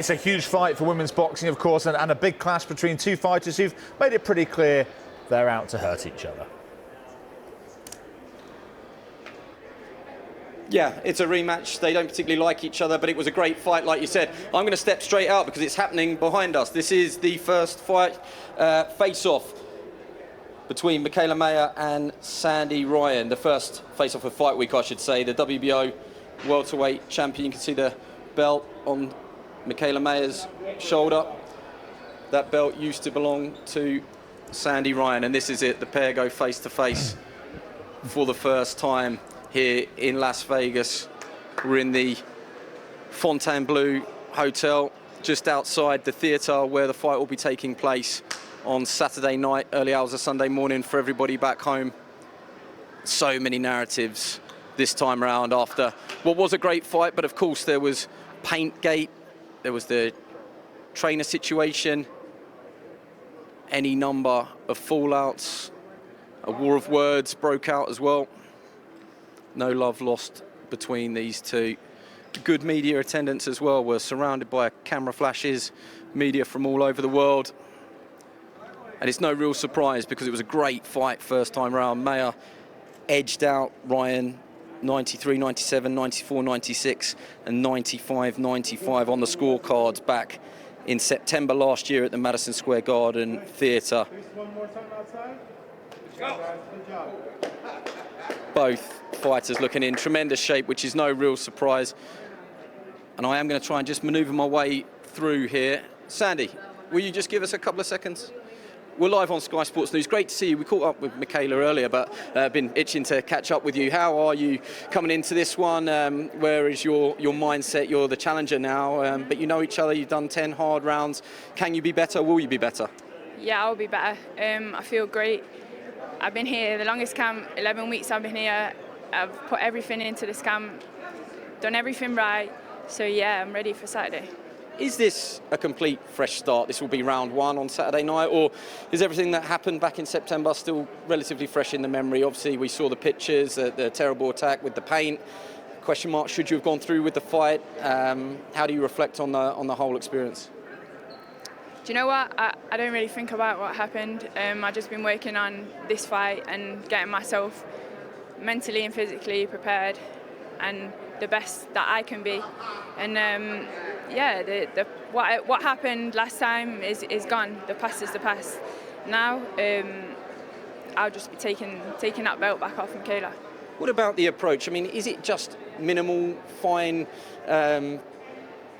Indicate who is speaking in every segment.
Speaker 1: It's a huge fight for women's boxing, of course, and a big clash between two fighters who've made it pretty clear they're out to hurt each other.
Speaker 2: Yeah, it's a rematch. They don't particularly like each other, but it was a great fight, like you said. I'm going to step straight out because it's happening behind us. This is the first fight, face-off between Mikaela Mayer and Sandy Ryan. The first face-off of Fight Week, I should say. The WBO welterweight champion. You can see the belt on Mikaela Mayer's shoulder. That belt used to belong to Sandy Ryan, and this is it. The pair go face-to-face for the first time here in Las Vegas. We're in the Fontainebleau Hotel, just outside the theatre where the fight will be taking place on Saturday night, early hours of Sunday morning for everybody back home. So many narratives this time around after what was a great fight, but of course there was Paintgate, there was the trainer situation, any number of fallouts, a war of words broke out as well. No love lost between these two. Good media attendance as well. We're surrounded by camera flashes, media from all over the world. And it's no real surprise because it was a great fight first time round. Mayer edged out Ryan 93, 97, 94, 96 and 95, 95 on the scorecards back in September last year at the Madison Square Garden Theatre. Both fighters looking in tremendous shape, which is no real surprise. And I am going to try and just manoeuvre my way through here. Sandy, will you just give us a couple of seconds? We're live on Sky Sports News. Great to see you. We caught up with Mikaela earlier, but been itching to catch up with you. How are you coming into this one? Where is your mindset? You're the challenger now, but you know each other. You've done 10 hard rounds. Can you be better? Will you be better?
Speaker 3: Yeah, I'll be better. I feel great. I've been here the longest camp, 11 weeks I've been here. I've put everything into this camp, done everything right. So yeah, I'm ready for Saturday.
Speaker 2: Is this a complete fresh start? This will be round one on Saturday night, or is everything that happened back in September still relatively fresh in the memory? Obviously, we saw the pictures, the terrible attack with the paint. Question mark, should you have gone through with the fight? How do you reflect on the whole experience?
Speaker 3: Do you know what? I don't really think about what happened. I've just been working on this fight and getting myself mentally and physically prepared and the best that I can be. And yeah, what happened last time is gone. The past is the past. Now I'll just be taking that belt back off Mikaela.
Speaker 2: What about the approach? I mean, is it just minimal, fine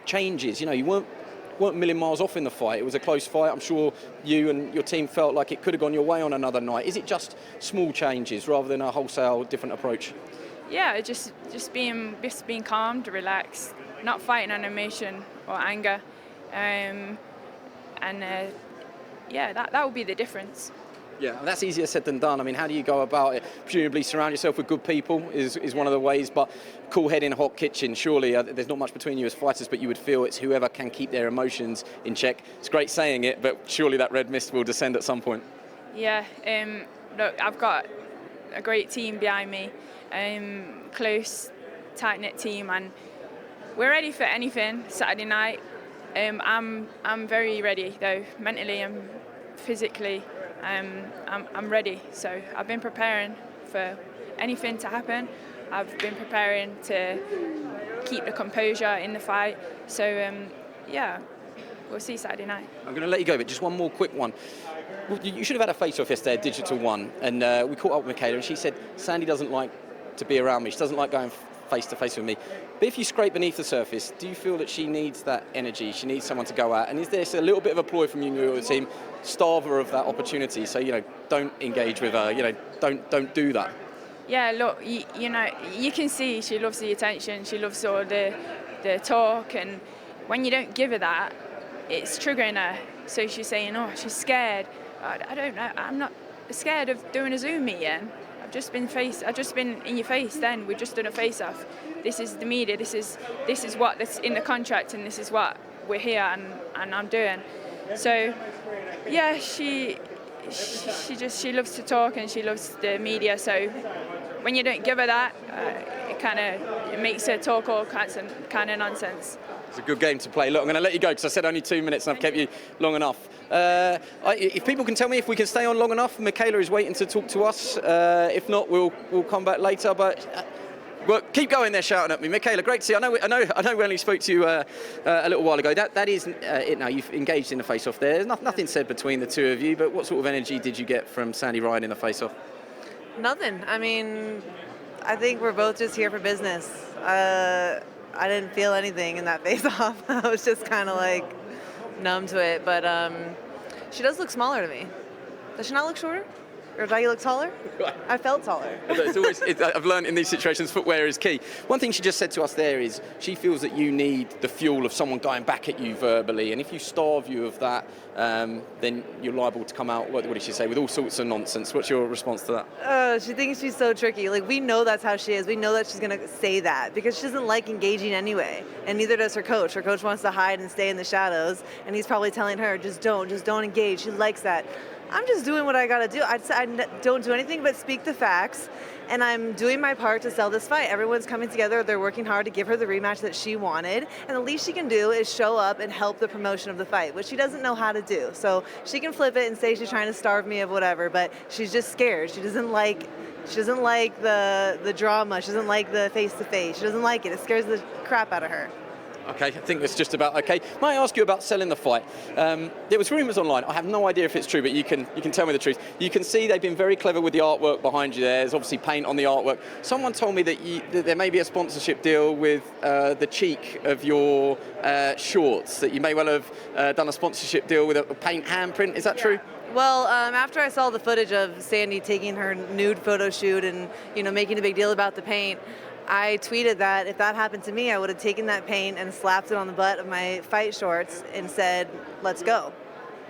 Speaker 2: changes? You know, you weren't a million miles off in the fight. It was a close fight. I'm sure you and your team felt like it could have gone your way on another night. Is it just small changes rather than a wholesale different approach?
Speaker 3: Yeah, just being calm, relaxed, not fighting on emotion or anger, and yeah, that would be the difference.
Speaker 2: Yeah, and that's easier said than done. I mean, how do you go about it? Presumably surround yourself with good people is one of the ways, but cool head in a hot kitchen. Surely there's not much between you as fighters, but you would feel it's whoever can keep their emotions in check. It's great saying it, but surely that red mist will descend at some point.
Speaker 3: Yeah, look, I've got a great team behind me, close, tight-knit team, and we're ready for anything Saturday night. I'm very ready though, mentally and physically. I'm ready. So I've been preparing for anything to happen. I've been preparing to keep the composure in the fight. So yeah, we'll see Saturday night.
Speaker 2: I'm going to let you go, but just one more quick one. You should have had a face-off yesterday, a digital one, and we caught up with Mikaela, and she said Sandy doesn't like to be around me. She doesn't like going face-to-face with me. But if you scrape beneath the surface, do you feel that she needs that energy? She needs someone to go at? And is there a little bit of a ploy from you and your team, starve her of that opportunity? So, you know, don't engage with her, you know, don't do that.
Speaker 3: Yeah, look, you know, you can see she loves the attention, she loves all the talk, and when you don't give her that, it's triggering her. So she's saying, oh, she's scared. I don't know, I'm not scared of doing a Zoom meeting. I've just been in your face then. We've just done a face-off. This is the media, this is what's in the contract, and this is what we're here and I'm doing. So yeah, she loves to talk and she loves the media, so when you don't give her that, it makes her talk all kinds of nonsense.
Speaker 2: It's a good game to play. Look, I'm going to let you go because I said only 2 minutes and I've kept you long enough. If people can tell me if we can stay on long enough, Mikaela is waiting to talk to us. If not, we'll come back later. But well, keep going there shouting at me. Mikaela, great to see you. I know we only spoke to you a little while ago. That is it now. You've engaged in the face-off there. There's nothing said between the two of you, but what sort of energy did you get from Sandy Ryan in the face-off?
Speaker 4: Nothing. I mean, I think we're both just here for business. I didn't feel anything in that face-off. I was just kind of like numb to it. But she does look smaller to me. Does she not look shorter? Or do I look taller? I felt taller.
Speaker 2: I've learned in these situations footwear is key. One thing she just said to us there is she feels that you need the fuel of someone going back at you verbally, and if you starve you of that, then you're liable to come out, what did she say, with all sorts of nonsense. What's your response to that?
Speaker 4: She thinks she's so tricky. Like, we know that's how she is. We know that she's going to say that because she doesn't like engaging anyway, and neither does her coach. Her coach wants to hide and stay in the shadows, and he's probably telling her, just don't engage. She likes that. I'm just doing what I gotta do. I don't do anything but speak the facts, and I'm doing my part to sell this fight. Everyone's coming together. They're working hard to give her the rematch that she wanted, and the least she can do is show up and help the promotion of the fight, which she doesn't know how to do. So she can flip it and say she's trying to starve me of whatever, but she's just scared. She doesn't like the drama. She doesn't like the face-to-face. She doesn't like it. It scares the crap out of her.
Speaker 2: Okay, I think that's just about okay. May I ask you about selling the fight? There was rumours online. I have no idea if it's true, but you can tell me the truth. You can see they've been very clever with the artwork behind you there. There's obviously paint on the artwork. Someone told me that there may be a sponsorship deal with the cheek of your shorts, that you may well have done a sponsorship deal with a paint handprint. Is that true?
Speaker 4: Well, after I saw the footage of Sandy taking her nude photo shoot and making a big deal about the paint, I tweeted that if that happened to me, I would have taken that paint and slapped it on the butt of my fight shorts and said, "Let's go,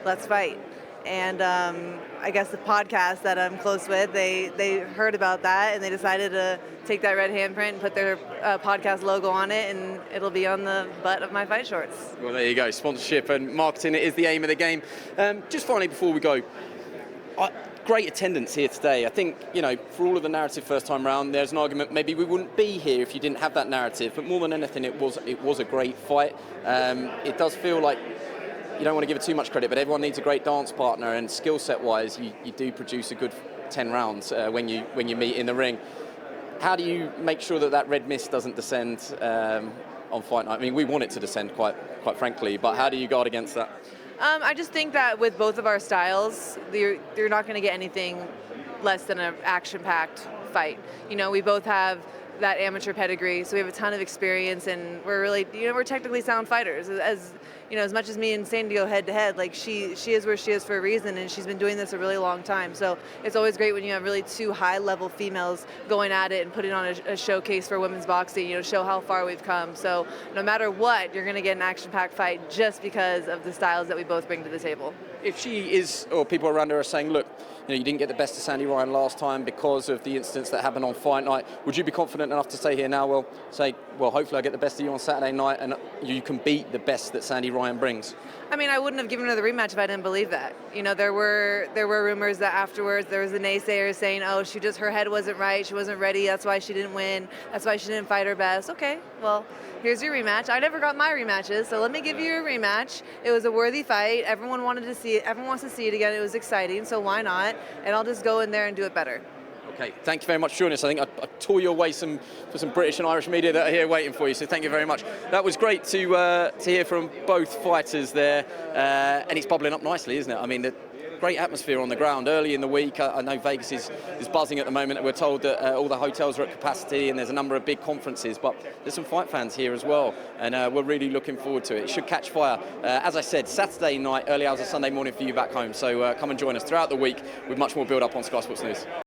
Speaker 4: let's fight." And I guess the podcast that I'm close with, they heard about that and they decided to take that red handprint and put their podcast logo on it, and it'll be on the butt of my fight shorts.
Speaker 2: Well, there you go. Sponsorship and marketing is the aim of the game. Just finally, before we go, great attendance here today. I think, for all of the narrative first time round, there's an argument maybe we wouldn't be here if you didn't have that narrative. But more than anything, it was a great fight. It does feel like you don't want to give it too much credit, but everyone needs a great dance partner, and skill set wise, you do produce a good 10 rounds when you meet in the ring. How do you make sure that red mist doesn't descend on fight night? I mean, we want it to descend quite frankly, but how do you guard against that?
Speaker 4: I just think that with both of our styles, you're not going to get anything less than an action-packed fight. We both have that amateur pedigree, so we have a ton of experience, and we're really, we're technically sound fighters. As much as me and Sandy go head-to-head, like she is where she is for a reason, and she's been doing this a really long time. So it's always great when you have really two high-level females going at it and putting on a showcase for women's boxing, show how far we've come. So no matter what, you're going to get an action-packed fight just because of the styles that we both bring to the table.
Speaker 2: If she is, or people around her are saying, look, you didn't get the best of Sandy Ryan last time because of the incidents that happened on fight night, would you be confident enough to stay here now? Well, hopefully I get the best of you on Saturday night and you can beat the best that Sandy Ryan brings.
Speaker 4: I mean, I wouldn't have given her the rematch if I didn't believe that. There were rumors that afterwards there was a naysayer saying, oh, her head wasn't right, she wasn't ready, that's why she didn't win, that's why she didn't fight her best. Okay, well, here's your rematch. I never got my rematches, so let me give you a rematch. It was a worthy fight. Everyone wanted to see it. Everyone wants to see it again. It was exciting, so why not? And I'll just go in there and do it better.
Speaker 2: Okay, thank you very much for joining us. I think I tore you away for some British and Irish media that are here waiting for you, so thank you very much. That was great to hear from both fighters there, and it's bubbling up nicely, isn't it? I mean, the great atmosphere on the ground early in the week. I know Vegas is buzzing at the moment. We're told that all the hotels are at capacity and there's a number of big conferences, but there's some fight fans here as well, and we're really looking forward to it. It should catch fire. As I said, Saturday night, early hours of Sunday morning for you back home, so come and join us throughout the week with much more build-up on Sky Sports News.